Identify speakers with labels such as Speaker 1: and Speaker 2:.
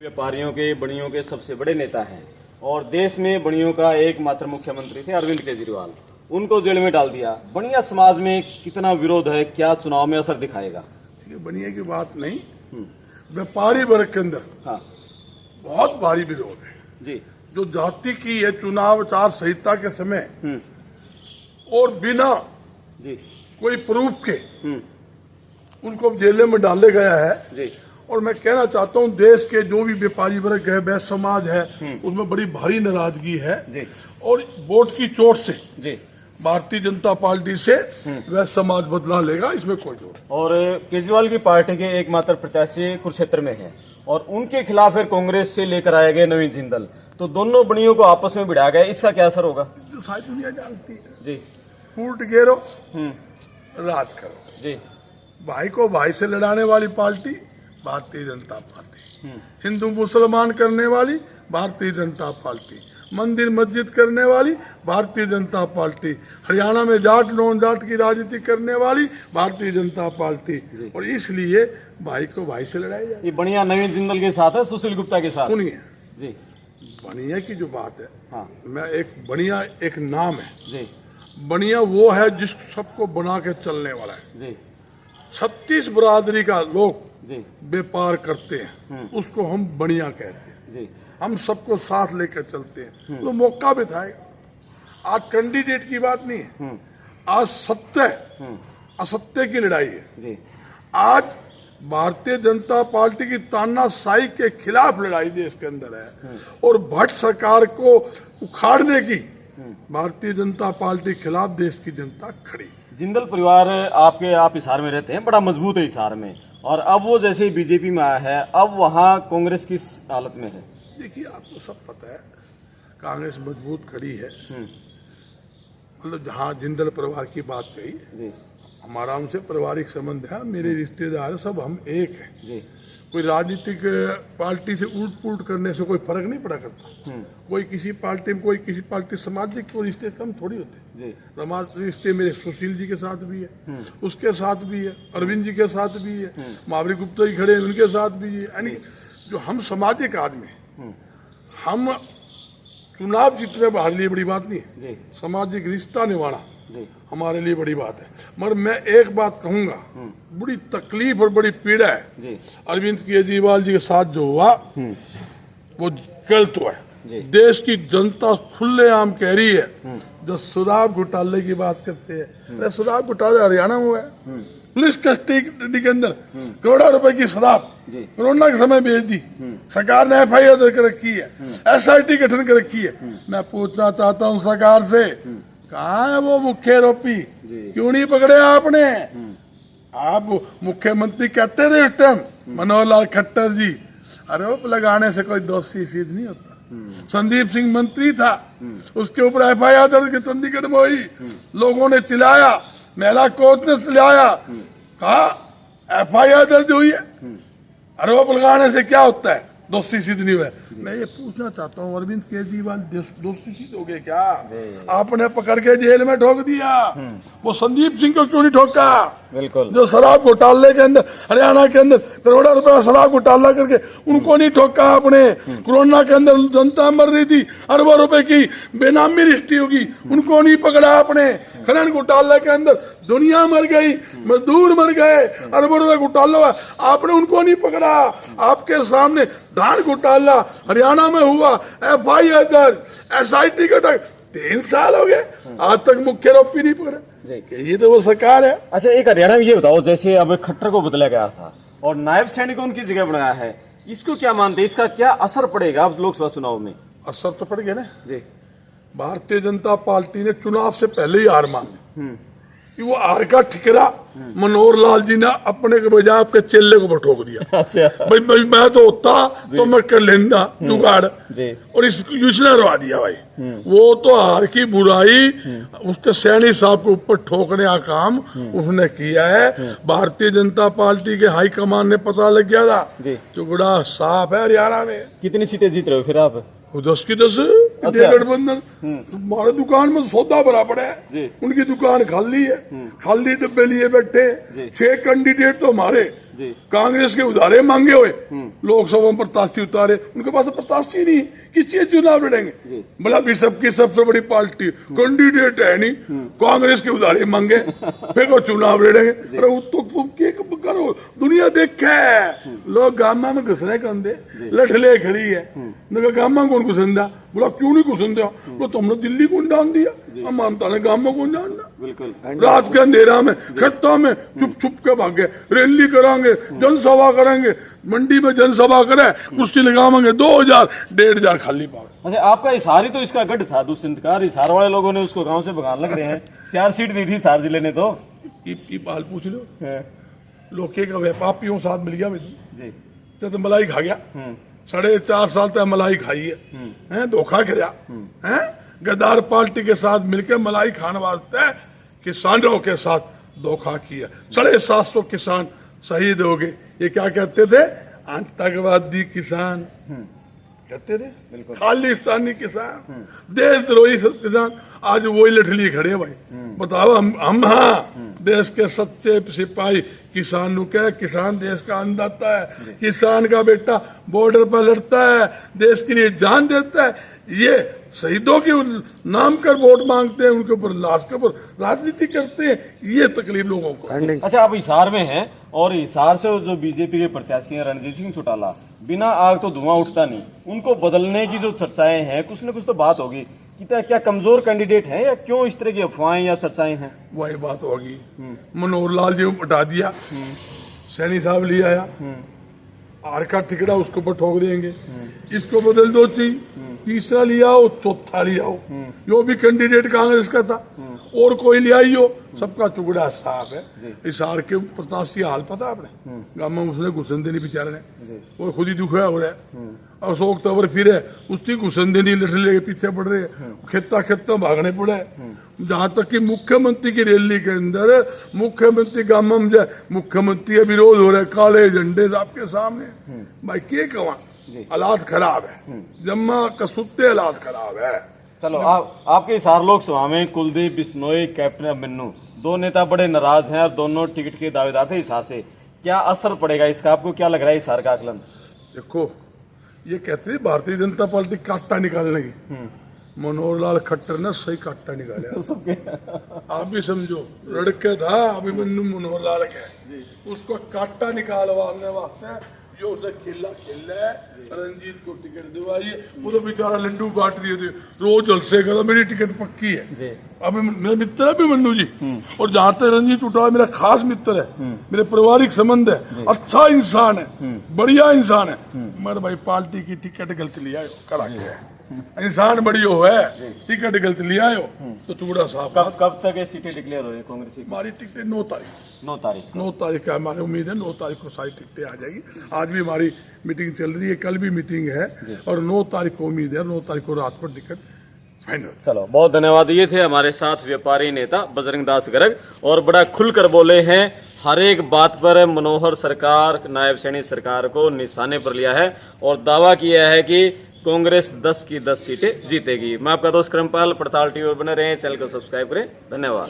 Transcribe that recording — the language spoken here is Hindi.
Speaker 1: व्यापारियों के बनियों के सबसे बड़े नेता हैं और देश में बनियों का एकमात्र मुख्यमंत्री थे अरविंद केजरीवाल। उनको जेल में डाल दिया। बनिया समाज में कितना विरोध है, क्या चुनाव में असर दिखाएगा?
Speaker 2: ये बनिया की बात नहीं, व्यापारी वर्ग के अंदर
Speaker 1: हाँ
Speaker 2: बहुत भारी विरोध है
Speaker 1: जी।
Speaker 2: जो जाति की है चुनाव आचार संहिता के समय और बिना
Speaker 1: जी
Speaker 2: कोई प्रूफ के उनको जेल में डाले गया है
Speaker 1: जी।
Speaker 2: और मैं कहना चाहता हूं देश के जो भी व्यापारी वर्ग है, वैश्य समाज है, उसमें बड़ी भारी नाराजगी है
Speaker 1: जी।
Speaker 2: और वोट की चोट से
Speaker 1: जी
Speaker 2: भारतीय जनता पार्टी से वैश्य समाज बदला लेगा, इसमें कोई जोर नहीं।
Speaker 1: और केजरीवाल की पार्टी के एकमात्र प्रत्याशी कुरुक्षेत्र में है और उनके खिलाफ फिर कांग्रेस से लेकर आए गए नवीन जिंदल, तो दोनों बनियों को आपस में भिड़ा गया। इसका क्या असर होगा?
Speaker 2: जो सारी दुनिया जानती है
Speaker 1: जी।
Speaker 2: फूट गेरो राज करो।
Speaker 1: जी।
Speaker 2: भाई को भाई से लड़ाने वाली पार्टी भारतीय जनता पार्टी, हिंदू मुसलमान करने वाली भारतीय जनता पार्टी, मंदिर मस्जिद करने वाली भारतीय जनता पार्टी, हरियाणा में जाट नॉन जाट की राजनीति करने वाली भारतीय जनता पार्टी। और इसलिए भाई को भाई से लड़ाई जाए।
Speaker 1: ये बनिया नवीन जिंदल के साथ है, सुशील गुप्ता के साथ।
Speaker 2: सुनिए
Speaker 1: जी।
Speaker 2: बनिया की जो बात है,
Speaker 1: हाँ
Speaker 2: मैं एक बनिया एक नाम है
Speaker 1: जी
Speaker 2: बनिया, वो है जिस सबको बना के चलने वाला है।
Speaker 1: जी
Speaker 2: 36 बरादरी का लोग
Speaker 1: जी
Speaker 2: व्यापार करते हैं, उसको हम बनिया कहते हैं।
Speaker 1: जी।
Speaker 2: हम सबको साथ लेकर चलते हैं, तो मौका बिठाएगा। आज कैंडिडेट की बात नहीं है, आज सत्य असत्य की लड़ाई है।
Speaker 1: जी।
Speaker 2: आज भारतीय जनता पार्टी की तानाशाही के खिलाफ लड़ाई देश के अंदर है और भट्ट सरकार को उखाड़ने की भारतीय जनता पार्टी के खिलाफ देश की जनता खड़ी।
Speaker 1: जिंदल परिवार आप हिसार में रहते हैं, बड़ा मजबूत है हिसार में, और अब वो जैसे ही बीजेपी में आया है, अब वहाँ कांग्रेस किस हालत में है?
Speaker 2: देखिए आपको सब पता है कांग्रेस मजबूत खड़ी है। मतलब जहाँ जिंदल परिवार की बात कही,
Speaker 1: जी
Speaker 2: हमारा उनसे पारिवारिक संबंध है, मेरे रिश्तेदार सब हम एक हैं।
Speaker 1: जी।
Speaker 2: कोई राजनीतिक पार्टी से उल्ट पुलट करने से कोई फर्क नहीं पड़ा करता। कोई किसी पार्टी में, कोई किसी पार्टी, सामाजिक कोई रिश्ते कम थोड़ी होते।
Speaker 1: जी।
Speaker 2: समाज रिश्ते मेरे सुशील जी के साथ भी है, उसके साथ भी है, अरविंद जी के साथ भी है, मावरी गुप्ता जी खड़े हैं उनके साथ भी है। यानी जो हम सामाजिक आदमी हैं, हम चुनाव जीतने हमारे लिए बड़ी बात नहीं है, सामाजिक रिश्ता निभाना हमारे लिए बड़ी बात है। मगर मैं एक बात कहूंगा, बड़ी तकलीफ और बड़ी पीड़ा है अरविंद केजरीवाल जी के साथ जो हुआ वो गलत हुआ है। देश की जनता खुलेआम कह रही है। जो शराब घोटाले की बात करते हैं, शराब घोटाला हरियाणा में हुआ है, पुलिस कस्टडी के अंदर करोड़ों रुपए की शराब कोरोना के समय भेज दी। सरकार ने FIR दर्ज कर रखी है, SIT गठन कर रखी है। मैं पूछना चाहता हूँ सरकार से, कहाँ है वो मुख्य आरोपी? क्यों नहीं पकड़े आपने? आप मुख्यमंत्री कहते थे उस टाइम मनोहर लाल खट्टर जी, आरोप लगाने से कोई दोषी सिद्ध नहीं होता। संदीप सिंह मंत्री था, उसके ऊपर FIR दर्ज की चंडीगढ़ में हुई, लोगों ने चिल्लाया, महिला कोर्ट ने चिल्लाया, कहा FIR दर्ज हुई है, आरोप लगाने से क्या होता है? दोषी सिद्ध नहीं हुआ। मैं ये पूछना चाहता हूँ अरविंद केजरीवाल दोषी सिद्ध हो गए क्या? आपने पकड़ के जेल में ठोक दिया, वो संदीप सिंह को क्यों नहीं ठोका?
Speaker 1: बिल्कुल।
Speaker 2: जो शराब घोटाले के अंदर हरियाणा के अंदर करोड़ों रुपया शराब घोटाला करके उनको नहीं ठोका आपने। कोरोना के अंदर जनता मर रही थी, अरबों रुपए की बेनामी रजिस्ट्री होगी, उनको नहीं पकड़ा आपने। खनन घोटाले के अंदर दुनिया मर गई, मजदूर मर गए, अरबों रुपए घोटाला हुआ, आपने उनको नहीं पकड़ा। आपके सामने धान घोटाला हरियाणा में हुआ, FIR दर्ज, SIT गठन, 3 साल हो गए, आज तक मुख्य आरोपी नहीं पकड़ा। ये तो वो सरकार है।
Speaker 1: अच्छा, एक हरियाणा में ये बताओ, जैसे अब खट्टर को बदला गया था और नायब सैनिक को उनकी जगह बनाया है, इसको क्या मानते हैं? इसका क्या असर पड़ेगा अब लोकसभा चुनाव में?
Speaker 2: असर तो पड़ गया ना
Speaker 1: जी।
Speaker 2: भारतीय जनता पार्टी ने चुनाव से पहले ही हार मानी। वो हार का ठिकरा मनोहर लाल जी ने अपने के बजाय आपके चेले को ठोक दिया।
Speaker 1: अच्छा।
Speaker 2: भाई मैं तो होता तो मैं कर लेंदा जुगाड़, और इसने हरवा दिया भाई। वो तो हार की बुराई उसके सैनी साहब के ऊपर ठोकने का काम उसने किया है। भारतीय जनता पार्टी के हाईकमान ने पता लग गया था, जुगड़ा साफ है हरियाणा में।
Speaker 1: कितनी सीटें जीत रहे हो फिर आप?
Speaker 2: 10 की 10 गठबंधन। हमारे दुकान में सौदा भरा पड़ा है, उनकी दुकान खाली है, खाली डब्बे लिए बैठे। 6 कैंडिडेट तो हमारे
Speaker 1: जी।
Speaker 2: कांग्रेस के उधारे मांगे हुए लोकसभा में प्रत्याशी उतारे, उनके पास प्रत्याशी नहीं, किस चीज चुनाव लड़ेंगे? भला भी सबकी सबसे बड़ी पार्टी कैंडिडेट है नहीं, कांग्रेस के उधारे मांगे फिर वो चुनाव लड़ेंगे? अरे वो तो तुम क्या करो, दुनिया देखे लोग गामा में घुसने कंदे लठले खड़ी है, गामा कौन घुसंदा? बोला क्यों नहीं घुसंदा? बोला तुमने दिल्ली कौन डाल दिया, हम मानता ने गामा कौन डालना?
Speaker 1: बिल्कुल
Speaker 2: रात के अंधेरा में खेतों में चुप चुप के भागे, रैली करांगे, जनसभा करेंगे, मंडी में जनसभा करे, कुर्सी लगावांगे, 2000 1500 खाली पावे।
Speaker 1: अच्छा, आपका हिसार ही तो इसका गढ़ था दुष्यंत का, हिसार वाले लोगों ने उसको गांव से भगान लग रहे हैं। 4 सीट दी थी हिसार जिले ने तो।
Speaker 2: की पाल पूछ लो, लोके का व्यापार पियो साथ मिल गया
Speaker 1: जी,
Speaker 2: तो मलाई खा गया, 4.5 साल तक मलाई खाई है, धोखा खिया है, गद्दार पार्टी के साथ मिलकर मलाई खाने वास्ते किसानों के साथ धोखा किया। 750 किसान शहीद हो गए। ये क्या कहते थे? आतंकवादी किसान कहते थे, खालिस्तानी किसान, देशद्रोही किसान। आज वही लठली खड़े भाई, बताओ हम हाँ देश के सच्चे सिपाही किसानों के, किसान देश का अन्नदाता है, किसान का बेटा बॉर्डर पर लड़ता है, देश के लिए जान देता है। ये शहीदों के नाम कर वोट मांगते हैं, उनके ऊपर लाश के ऊपर राजनीति करते हैं, ये तकलीफ लोगों को।
Speaker 1: अच्छा, आप हिसार में हैं और हिसार से जो बीजेपी के प्रत्याशी हैं रणजीत सिंह चौटाला, बिना आग तो धुआं उठता नहीं, उनको बदलने की जो चर्चाएं हैं, कुछ न कुछ तो बात होगी कि क्या कमजोर कैंडिडेट है या क्यों इस तरह की अफवाहें या चर्चाएं हैं?
Speaker 2: वही बात होगी। मनोहर लाल जी को हटा दिया, सैनी साहब ले आया, आर का टिकड़ा उसके ऊपर ठोक देंगे, इसको बदल दो, तीसरा लिया हो, चौथा लिया हो, जो भी कैंडिडेट कांग्रेस का था और कोई ले आई हो, सबका टुकड़ा साफ है। हिसार के प्रत्याशी हाल पता आपने, गांव में उसने घुसन देनी बेचारे ने, वो खुद ही दुखा हो रहा है। अशोक तंवर फिर है, उसकी घुसन देनी लठले के पीछे पड़ रहे हैं, खेता भागने पड़े। जहां तक कि मुख्यमंत्री की रैली के अंदर मुख्यमंत्री गांव में जाए, मुख्यमंत्री का विरोध हो रहा है, काले झंडे आपके सामने। भाई के कहा हालात खराब है, जम्मा कसुत्ते हालात खराब है।
Speaker 1: चलो, आपके हिसार लोकसभा में कुलदीप बिश्नोई, कैप्टन अभिमन्यु, दो नेता बड़े नाराज हैं और दोनों टिकट के दावेदार थे हिसार से। क्या असर पड़ेगा इसका, आपको क्या लग रहा है हिसार का आकलन?
Speaker 2: देखो, ये कहते हैं भारतीय जनता पार्टी काट्टा निकालने की, मनोहर लाल खट्टर ने सही काट्टा निकाला। आप भी समझो, लड़के था अभिमन्यु मनोहर लाल के, उसको काट्टा निकालवाने वास्ते जो उसे खेला है, रंजीत को टिकट दिवाई, वो तो बेचारा लड्डू बांट रही थी, रोज जलसे का, मेरी टिकट पक्की है। अभी मेरे मित्र है अभिमन्यु जी, और जहाँ तक रंजीत चौटाला मेरा खास मित्र है, मेरे पारिवारिक संबंध है, अच्छा इंसान है, बढ़िया इंसान है। मगर भाई पार्टी की टिकट गलत लिया करा के है, इंसान बड़ी हो है, टिकट गलत लिया हो तो टुकड़ा साफ।
Speaker 1: कब तक ये सीटें डिक्लेयर हो रही है कांग्रेस की?
Speaker 2: हमारी टिकटें 9 तारीख
Speaker 1: 9 तारीख
Speaker 2: का हमारी उम्मीद है, 9 तारीख को सारी टिकटें आ जाएगी। आज भी हमारी मीटिंग चल रही है, कल भी मीटिंग है, और 9 तारीख को उम्मीद है, 9 तारीख को रात को टिकट फाइनल।
Speaker 1: चलो, बहुत धन्यवाद। ये थे हमारे साथ व्यापारी नेता बजरंग दास गर्ग, और बड़ा खुलकर बोले हैं, हर एक बात पर मनोहर सरकार, नायब सैनी सरकार को निशाने पर लिया है और दावा किया है कि कांग्रेस 10 की 10 सीटें जीतेगी। मैं आपका दोस्त क्रमपाल, पड़ताल टीवी पर बने रहें, चैनल को सब्सक्राइब करें। धन्यवाद।